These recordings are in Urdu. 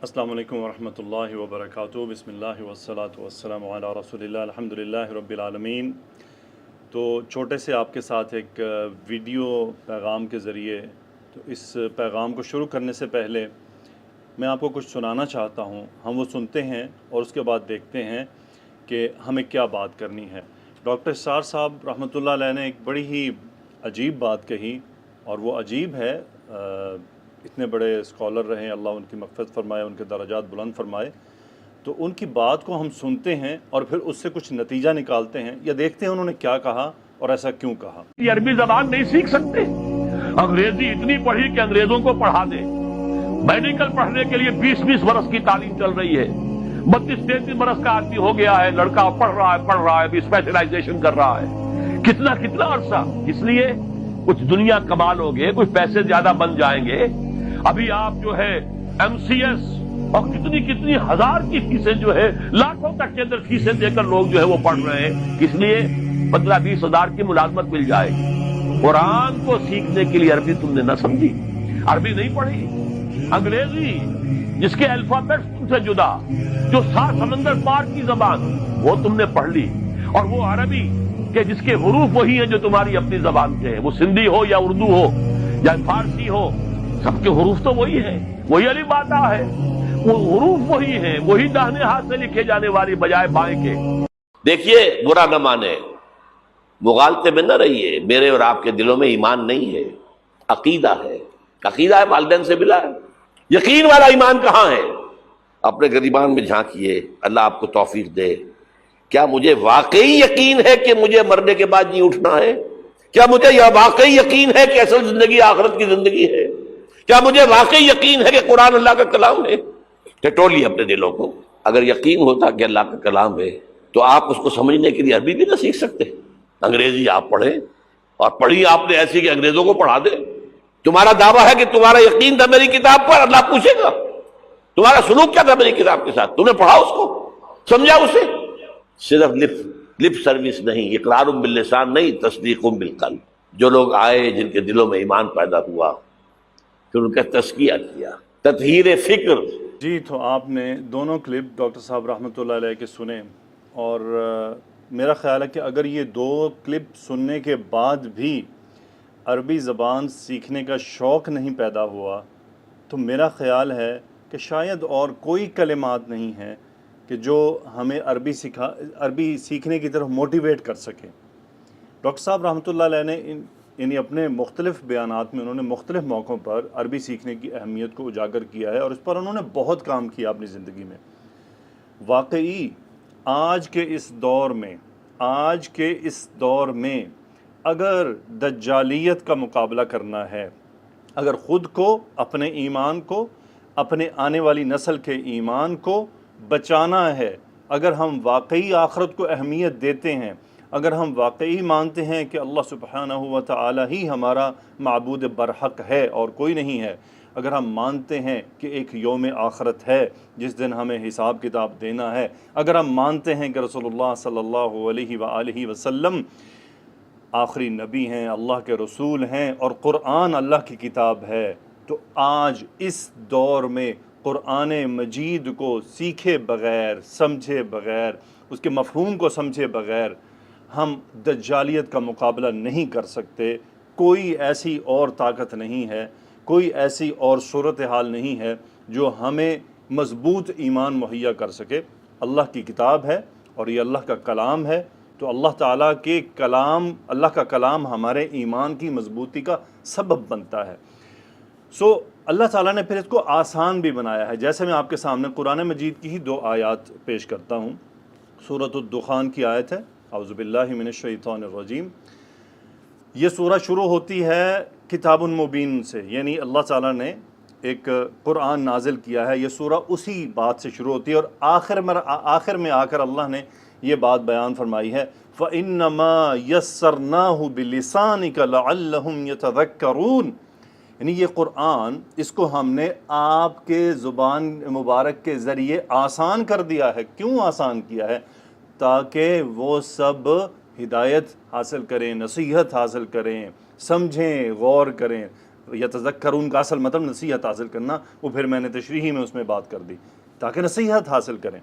السلام علیکم ورحمۃ اللہ وبرکاتہ۔ بسم اللہ والصلاۃ والسلام علی رسول اللہ، الحمدللہ رب العالمین۔ تو چھوٹے سے آپ کے ساتھ ایک ویڈیو پیغام کے ذریعے، تو اس پیغام کو شروع کرنے سے پہلے میں آپ کو کچھ سنانا چاہتا ہوں، ہم وہ سنتے ہیں اور اس کے بعد دیکھتے ہیں کہ ہمیں کیا بات کرنی ہے۔ ڈاکٹر اسرار صاحب رحمۃ اللہ علیہ نے ایک بڑی ہی عجیب بات کہی، اور وہ عجیب ہے، اتنے بڑے اسکالر رہے، اللہ ان کی مغفرت فرمائے، ان کے درجات بلند فرمائے۔ تو ان کی بات کو ہم سنتے ہیں اور پھر اس سے کچھ نتیجہ نکالتے ہیں یا دیکھتے ہیں انہوں نے کیا کہا اور ایسا کیوں کہا۔ یہ عربی زبان نہیں سیکھ سکتے، انگریزی اتنی پڑھی کہ انگریزوں کو پڑھا دے۔ میڈیکل پڑھنے کے لیے 20-20 برس کی تعلیم چل رہی ہے، 32-33 برس کا آدمی ہو گیا ہے، لڑکا پڑھ رہا ہے بھی اسپیشلائزیشن کر رہا ہے۔ کتنا عرصہ؟ اس لیے کچھ دنیا کمال ہو گئے، کچھ پیسے زیادہ بن جائیں گے۔ ابھی آپ جو ہے ایم سی ایس اور کتنی ہزار کی فیسیں جو ہے، لاکھوں تک کے اندر فیسیں دے کر لوگ جو ہے وہ پڑھ رہے ہیں، اس لیے 15-20 ہزار کی ملازمت مل جائے گی۔ قرآن کو سیکھنے کے لیے عربی تم نے نہ سمجھی، عربی نہیں پڑھی۔ انگریزی جس کے الفابیٹس تم سے جدا، جو 7 سمندر پار کی زبان، وہ تم نے پڑھ لی، اور وہ عربی کہ جس کے حروف وہی ہیں جو تمہاری اپنی زبان کے ہیں، وہ سندھی ہو یا اردو ہو یا فارسی ہو، سب کے حروف تو وہی ہیں، وہی الف با تا ہے، وہ حروف وہی ہیں، وہی داہنے ہاتھ سے لکھے جانے والی بجائے بائیں کے۔ دیکھیے، برا نہ مانے، مغالطے میں نہ رہیے، میرے اور آپ کے دلوں میں ایمان نہیں ہے، عقیدہ ہے۔ عقیدہ ہے، والدین سے ملا ہے۔ یقین والا ایمان کہاں ہے؟ اپنے گریبان میں جھانکیے، اللہ آپ کو توفیق دے۔ کیا مجھے واقعی یقین ہے کہ مجھے مرنے کے بعد نہیں اٹھنا ہے؟ کیا مجھے یہ واقعی یقین ہے کہ اصل زندگی آخرت کی زندگی ہے؟ کیا مجھے واقعی یقین ہے کہ قرآن اللہ کا کلام ہے؟ ٹٹولیے اپنے دلوں کو۔ اگر یقین ہوتا کہ اللہ کا کلام ہے تو آپ اس کو سمجھنے کے لیے عربی بھی نہ سیکھ سکتے؟ انگریزی آپ پڑھیں، اور پڑھی آپ نے ایسی کہ انگریزوں کو پڑھا دے۔ تمہارا دعویٰ ہے کہ تمہارا یقین تھا میری کتاب پر، اللہ پوچھے گا تمہارا سلوک کیا تھا میری کتاب کے ساتھ؟ تم نے پڑھا اس کو، سمجھا اسے؟ صرف لپ سروس نہیں، اقرار باللسان نہیں، تصدیق بالقلب۔ جو لوگ آئے جن کے دلوں میں ایمان پیدا ہوا، پھر ان کا تزکیہ کیا، تطہیر فکر۔ جی، تو آپ نے دونوں کلپ ڈاکٹر صاحب رحمۃ اللہ علیہ کے سنے، اور میرا خیال ہے کہ اگر یہ 2 کلپ سننے کے بعد بھی عربی زبان سیکھنے کا شوق نہیں پیدا ہوا تو میرا خیال ہے کہ شاید اور کوئی کلمات نہیں ہیں کہ جو ہمیں عربی سیکھنے کی طرف موٹیویٹ کر سکے۔ ڈاکٹر صاحب رحمۃ اللہ علیہ نے یعنی اپنے مختلف بیانات میں انہوں نے مختلف موقعوں پر عربی سیکھنے کی اہمیت کو اجاگر کیا ہے، اور اس پر انہوں نے بہت کام کیا اپنی زندگی میں۔ واقعی آج کے اس دور میں اگر دجالیت کا مقابلہ کرنا ہے، اگر خود کو، اپنے ایمان کو، اپنے آنے والی نسل کے ایمان کو بچانا ہے، اگر ہم واقعی آخرت کو اہمیت دیتے ہیں، اگر ہم واقعی مانتے ہیں کہ اللہ سبحانہ و تعالی ہی ہمارا معبود برحق ہے اور کوئی نہیں ہے، اگر ہم مانتے ہیں کہ ایک یوم آخرت ہے جس دن ہمیں حساب کتاب دینا ہے، اگر ہم مانتے ہیں کہ رسول اللہ صلی اللہ علیہ وآلہ وسلم آخری نبی ہیں، اللہ کے رسول ہیں، اور قرآن اللہ کی کتاب ہے، تو آج اس دور میں قرآن مجید کو سیکھے بغیر، سمجھے بغیر، اس کے مفہوم کو سمجھے بغیر ہم دجالیت کا مقابلہ نہیں کر سکتے۔ کوئی ایسی اور طاقت نہیں ہے، کوئی ایسی اور صورتحال نہیں ہے جو ہمیں مضبوط ایمان مہیا کر سکے۔ اللہ کی کتاب ہے اور یہ اللہ کا کلام ہے، تو اللہ تعالیٰ کے کلام، اللہ کا کلام ہمارے ایمان کی مضبوطی کا سبب بنتا ہے۔ اللہ تعالیٰ نے پھر اس کو آسان بھی بنایا ہے، جیسے میں آپ کے سامنے قرآن مجید کی ہی 2 آیات پیش کرتا ہوں۔ سورۃ الدخان کی آیت ہے، اعوذ باللہ من الشیطان الرجیم۔ یہ سورہ شروع ہوتی ہے کتاب مبین سے، یعنی اللہ تعالیٰ نے ایک قرآن نازل کیا ہے، یہ سورہ اسی بات سے شروع ہوتی ہے، اور آخر میں آ کر اللہ نے یہ بات بیان فرمائی ہے، فَإِنَّمَا يَسَّرْنَاهُ بِلِسَانِكَ لَعَلَّهُمْ يَتَذَكَّرُونَ، یعنی یہ قرآن، اس کو ہم نے آپ کے زبان مبارک کے ذریعے آسان کر دیا ہے۔ کیوں آسان کیا ہے؟ تاکہ وہ سب ہدایت حاصل کریں، نصیحت حاصل کریں، سمجھیں، غور کریں۔ یتذکرون کا اصل مطلب نصیحت حاصل کرنا، وہ پھر میں نے تشریحی میں اس میں بات کر دی، تاکہ نصیحت حاصل کریں۔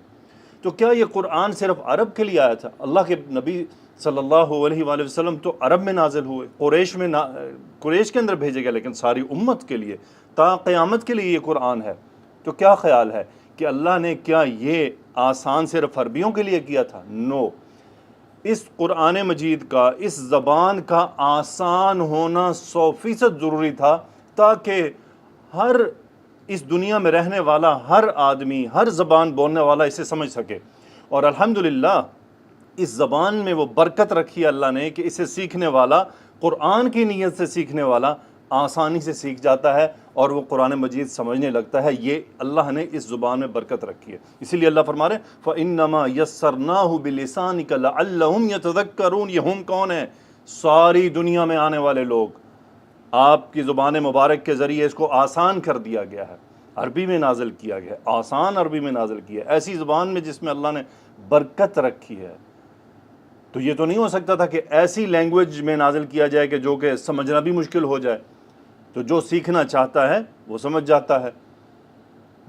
تو کیا یہ قرآن صرف عرب کے لیے آیا تھا؟ اللہ کے نبی صلی اللہ علیہ وآلہ وسلم تو عرب میں نازل ہوئے، قریش کے اندر بھیجے گئے، لیکن ساری امت کے لیے تا قیامت کے لیے یہ قرآن ہے۔ تو کیا خیال ہے کہ اللہ نے کیا یہ آسان صرف عربیوں کے لیے کیا تھا؟ نو، اس قرآن مجید کا، اس زبان کا آسان ہونا 100% ضروری تھا، تاکہ ہر اس دنیا میں رہنے والا ہر آدمی، ہر زبان بولنے والا اسے سمجھ سکے۔ اور الحمدللہ اس زبان میں وہ برکت رکھی ہے اللہ نے کہ اسے سیکھنے والا، قرآن کی نیت سے سیکھنے والا آسانی سے سیکھ جاتا ہے اور وہ قرآن مجید سمجھنے لگتا ہے۔ یہ اللہ نے اس زبان میں برکت رکھی ہے، اسی لیے اللہ فرما رہے ہیں فَإِنَّمَا يَسَّرْنَاهُ بِلِسَانِكَ لَعَلَّهُمْ يَتَذَكَّرُونَ۔ یہ ہم کون ہیں؟ ساری دنیا میں آنے والے لوگ، آپ کی زبان مبارک کے ذریعے اس کو آسان کر دیا گیا ہے، عربی میں نازل کیا گیا ہے، آسان عربی میں نازل کیا ہے، ایسی زبان میں جس میں اللہ نے برکت رکھی ہے۔ تو یہ تو نہیں ہو سکتا تھا کہ ایسی لینگویج میں نازل کیا جائے کہ جو کہ سمجھنا بھی مشکل ہو جائے۔ تو جو سیکھنا چاہتا ہے وہ سمجھ جاتا ہے۔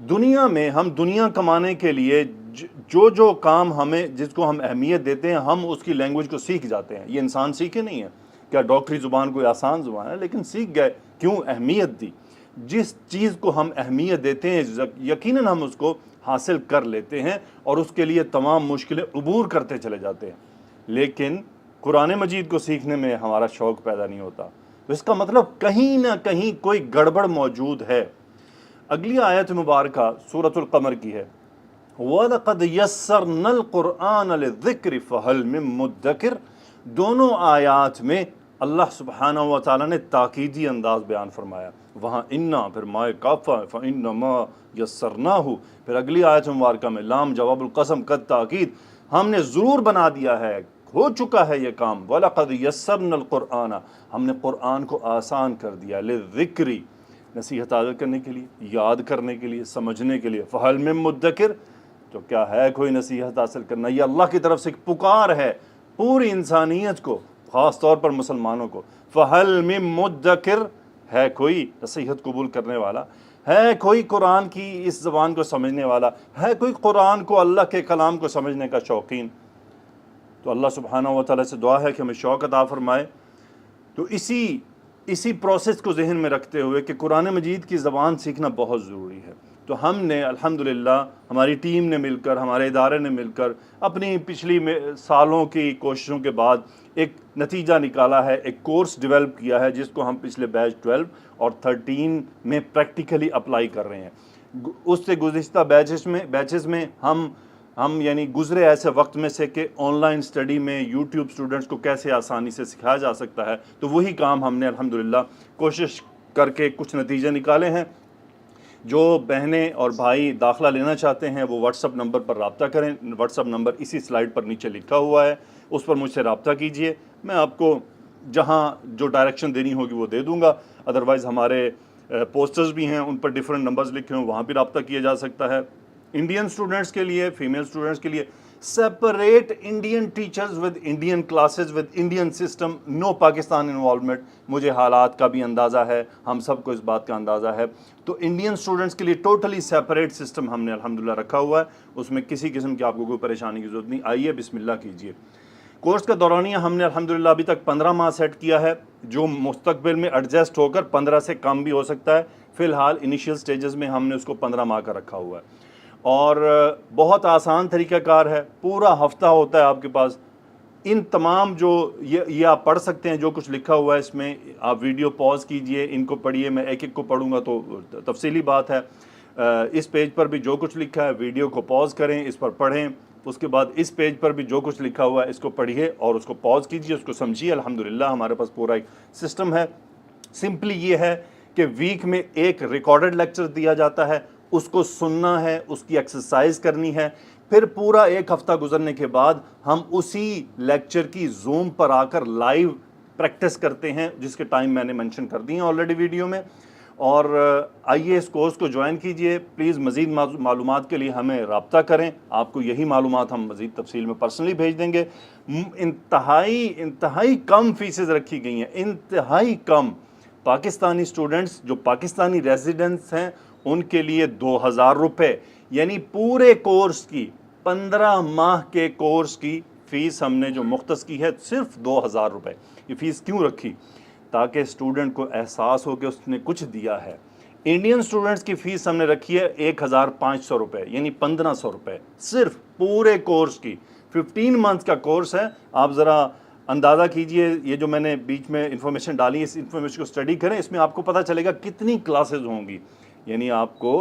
دنیا میں ہم دنیا کمانے کے لیے جو کام ہمیں، جس کو ہم اہمیت دیتے ہیں، ہم اس کی لینگویج کو سیکھ جاتے ہیں۔ یہ انسان سیکھے نہیں ہے، کیا ڈاکٹری زبان کوئی آسان زبان ہے؟ لیکن سیکھ گئے، کیوں؟ اہمیت دی۔ جس چیز کو ہم اہمیت دیتے ہیں یقیناً ہم اس کو حاصل کر لیتے ہیں اور اس کے لیے تمام مشکلیں عبور کرتے چلے جاتے ہیں۔ لیکن قرآن مجید کو سیکھنے میں ہمارا شوق پیدا نہیں ہوتا، تو اس کا مطلب کہیں نہ کہیں کوئی گڑبڑ موجود ہے۔ اگلی آیت مبارکہ سورۃ القمر کی ہے، وَلَقَدْ يَسَّرْنَا الْقُرْآنَ لِلذِّكْرِ فَهَلْ مِن مُدَّكِرٍ۔ دونوں آیات میں اللہ سبحانہ و تعالیٰ نے تاکیدی انداز بیان فرمایا۔ وہاں انا پھر مائے کافہ فَإِنَّمَا يَسَّرْنَاهُ، پھر اگلی آیت مبارکہ میں لام جواب القسم قد تاکید، ہم نے ضرور بنا دیا ہے، ہو چکا ہے یہ کام۔ وَلَقَدْ يَسَّرْنَا الْقُرْآنَ، ہم نے قرآن کو آسان کر دیا، لِلذِّكْرِ، نصیحت حاصل کرنے کے لیے، یاد کرنے کے لیے، سمجھنے کے لیے۔ فَهَلْ مِن مُدَّكِرٍ، تو کیا ہے کوئی نصیحت حاصل کرنا؟ یہ اللہ کی طرف سے ایک پکار ہے پوری انسانیت کو، خاص طور پر مسلمانوں کو۔ فَهَلْ مِن مُدَّكِرٍ، ہے کوئی نصیحت قبول کرنے والا؟ ہے کوئی قرآن کی اس زبان کو سمجھنے والا؟ ہے کوئی قرآن کو، اللہ کے کلام کو سمجھنے کا شوقین؟ تو اللہ سبحانہ و تعالیٰ سے دعا ہے کہ ہمیں شوق عطا فرمائے۔ تو اسی پروسیس کو ذہن میں رکھتے ہوئے کہ قرآن مجید کی زبان سیکھنا بہت ضروری ہے، تو ہم نے الحمدللہ، ہماری ٹیم نے مل کر، ہمارے ادارے نے مل کر اپنی پچھلی سالوں کی کوششوں کے بعد ایک نتیجہ نکالا ہے، ایک کورس ڈیولپ کیا ہے جس کو ہم پچھلے بیچ 12 اور 13 میں پریکٹیکلی اپلائی کر رہے ہیں۔ اس سے گزشتہ بیچز میں ہم یعنی گزرے ایسے وقت میں سے کہ آن لائن اسٹڈی میں یوٹیوب اسٹوڈنٹس کو کیسے آسانی سے سکھایا جا سکتا ہے، تو وہی کام ہم نے الحمدللہ کوشش کر کے کچھ نتیجے نکالے ہیں۔ جو بہنیں اور بھائی داخلہ لینا چاہتے ہیں وہ واٹس اپ نمبر پر رابطہ کریں، واٹس اپ نمبر اسی سلائیڈ پر نیچے لکھا ہوا ہے، اس پر مجھ سے رابطہ کیجئے، میں آپ کو جہاں جو ڈائریکشن دینی ہوگی وہ دے دوں گا۔ ادروائز ہمارے پوسٹرز بھی ہیں، ان پر ڈیفرنٹ نمبرز لکھے ہیں، وہاں بھی رابطہ کیا جا سکتا ہے۔ انڈین اسٹوڈنٹس کے لیے، فیمیل اسٹوڈنٹس کے لیے separate Indian teachers with Indian classes with Indian system, no Pakistan involvement. مجھے حالات کا بھی اندازہ ہے، ہم سب کو اس بات کا اندازہ ہے، تو انڈین اسٹوڈنٹس کے لیے ٹوٹلی سیپریٹ سسٹم ہم نے الحمدللہ رکھا ہوا ہے، اس میں کسی قسم کی آپ کو کوئی پریشانی کی ضرورت نہیں۔ آئیے بسم اللہ کیجیے۔ کورس کا دورانیہ ہم نے الحمدللہ ابھی تک 15 ماہ سیٹ کیا ہے، جو مستقبل میں ایڈجسٹ ہو کر 15 سے کم بھی ہو سکتا ہے۔ فی الحال انیشیل سٹیجز میں ہم نے اس کو 15 ماہ کا رکھا ہوا ہے، اور بہت آسان طریقہ کار ہے، پورا ہفتہ ہوتا ہے آپ کے پاس۔ ان تمام جو یہ آپ پڑھ سکتے ہیں، جو کچھ لکھا ہوا ہے اس میں، آپ ویڈیو پاز کیجئے، ان کو پڑھیے، میں ایک ایک کو پڑھوں گا تو تفصیلی بات ہے۔ اس پیج پر بھی جو کچھ لکھا ہے ویڈیو کو پاز کریں، اس پر پڑھیں، اس کے بعد اس پیج پر بھی جو کچھ لکھا ہوا ہے اس کو پڑھیے اور اس کو پاز کیجئے، اس کو سمجھیے۔ الحمدللہ ہمارے پاس پورا ایک سسٹم ہے۔ سمپلی یہ ہے کہ ویک میں ایک ریکارڈڈ لیکچر دیا جاتا ہے، اس کو سننا ہے، اس کی ایکسرسائز کرنی ہے، پھر پورا ایک ہفتہ گزرنے کے بعد ہم اسی لیکچر کی زوم پر آ کر لائیو پریکٹس کرتے ہیں، جس کے ٹائم میں نے منشن کر دی ہیں آلریڈی ویڈیو میں۔ اور آئیے اس کورس کو جوائن کیجئے۔ پلیز مزید معلومات کے لیے ہمیں رابطہ کریں، آپ کو یہی معلومات ہم مزید تفصیل میں پرسنلی بھیج دیں گے۔ انتہائی کم فیسز رکھی گئی ہیں، انتہائی کم، پاکستانی اسٹوڈنٹس جو پاکستانی ریزیڈنٹس ہیں ان کے لیے 2000 روپے، یعنی پورے کورس کی 15 ماہ کے کورس کی فیس ہم نے جو مختص کی ہے صرف 2000 روپے۔ یہ فیس کیوں رکھی؟ تاکہ اسٹوڈنٹ کو احساس ہو کہ اس نے کچھ دیا ہے۔ انڈین اسٹوڈنٹس کی فیس ہم نے رکھی ہے 1500 روپے، یعنی 1500 روپے صرف پورے کورس کی۔ 15 منتھ کا کورس ہے۔ آپ ذرا اندازہ کیجئے، یہ جو میں نے بیچ میں انفارمیشن ڈالی اس انفارمیشن کو اسٹڈی کریں، اس میں آپ کو پتہ چلے گا کتنی کلاسز ہوں گی، یعنی آپ کو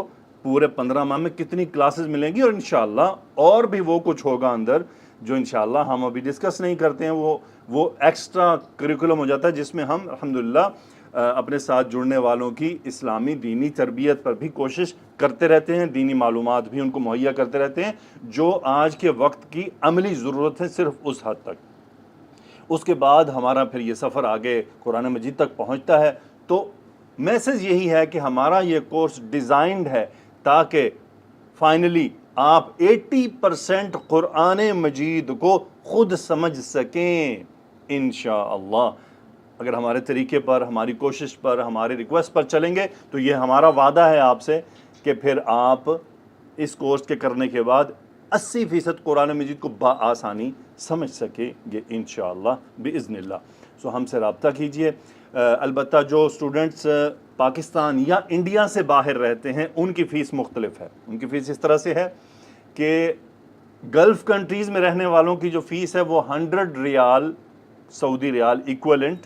پورے 15 ماہ میں کتنی کلاسز ملیں گی، اور انشاءاللہ اور بھی وہ کچھ ہوگا اندر جو انشاءاللہ ہم ابھی ڈسکس نہیں کرتے ہیں، وہ ایکسٹرا کریکولم ہو جاتا ہے جس میں ہم الحمدللہ اپنے ساتھ جڑنے والوں کی اسلامی دینی تربیت پر بھی کوشش کرتے رہتے ہیں، دینی معلومات بھی ان کو مہیا کرتے رہتے ہیں جو آج کے وقت کی عملی ضرورت ہے، صرف اس حد تک۔ اس کے بعد ہمارا پھر یہ سفر آگے قرآن مجید تک پہنچتا ہے۔ تو میسج یہی ہے کہ ہمارا یہ کورس ڈیزائنڈ ہے تاکہ فائنلی آپ 80% قرآن مجید کو خود سمجھ سکیں انشاءاللہ۔ اگر ہمارے طریقے پر، ہماری کوشش پر، ہماری ریکویسٹ پر چلیں گے تو یہ ہمارا وعدہ ہے آپ سے کہ پھر آپ اس کورس کے کرنے کے بعد 80% قرآن مجید کو بآسانی سمجھ سکیں گے انشاءاللہ بإذن اللہ۔ سو ہم سے رابطہ کیجئے۔ البتہ جو اسٹوڈنٹس پاکستان یا انڈیا سے باہر رہتے ہیں ان کی فیس مختلف ہے۔ ان کی فیس اس طرح سے ہے کہ گلف کنٹریز میں رہنے والوں کی جو فیس ہے وہ 100 ریال سعودی ریال ایکویلنٹ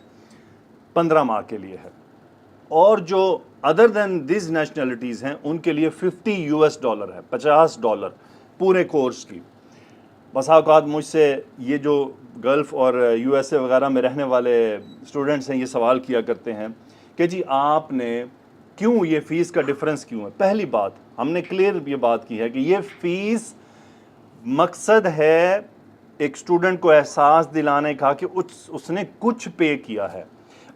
15 ماہ کے لیے ہے، اور جو ادر دین دیز نیشنلٹیز ہیں ان کے لیے $50 ہے، $50 پورے کورس کی۔ بسا اوقات مجھ سے یہ جو گلف اور USA وغیرہ میں رہنے والے اسٹوڈنٹس ہیں یہ سوال کیا کرتے ہیں کہ جی آپ نے کیوں یہ فیس کا ڈفرنس کیوں ہے؟ پہلی بات ہم نے کلیئر یہ بات کی ہے کہ یہ فیس مقصد ہے ایک اسٹوڈنٹ کو احساس دلانے کا کہ اس نے کچھ پے کیا ہے۔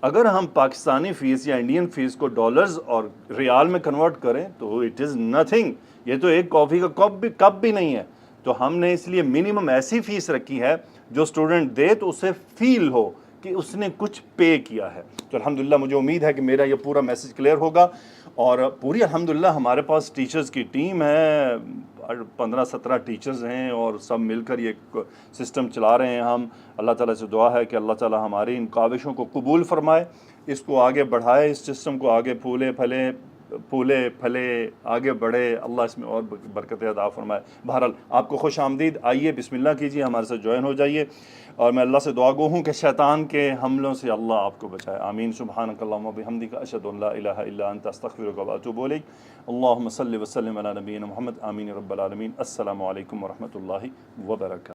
اگر ہم پاکستانی فیس یا انڈین فیس کو ڈالرز اور ریال میں کنورٹ کریں تو اٹ از نتھنگ، یہ تو ایک کافی کا کپ بھی نہیں ہے۔ تو ہم نے اس لیے منیمم ایسی فیس رکھی ہے جو اسٹوڈنٹ دے تو اسے فیل ہو کہ اس نے کچھ پے کیا ہے۔ تو الحمدللہ مجھے امید ہے کہ میرا یہ پورا میسج کلیئر ہوگا، اور پوری الحمدللہ ہمارے پاس ٹیچرز کی ٹیم ہے، 15-17 ٹیچرز ہیں اور سب مل کر یہ سسٹم چلا رہے ہیں ہم۔ اللہ تعالیٰ سے دعا ہے کہ اللہ تعالیٰ ہماری ان کاوشوں کو قبول فرمائے، اس کو آگے بڑھائے، اس سسٹم کو آگے پھولے پھلے آگے بڑھے، اللہ اس میں اور برکتیں عطا فرمائے۔ بہرحال آپ کو خوش آمدید، آئیے بسم اللہ کیجیے، ہمارے ساتھ جوائن ہو جائیے، اور میں اللہ سے دعا گو ہوں کہ شیطان کے حملوں سے اللہ آپ کو بچائے۔ آمین۔ سبحانک اللہم و بحمدک، اشہد ان لا الہ الا انت، استغفرک و اتوب الیک۔ اللہم صلی وسلم علی نبینا محمد۔ آمین رب العالمین۔ السلام علیکم ورحمۃ اللہ وبرکاتہ۔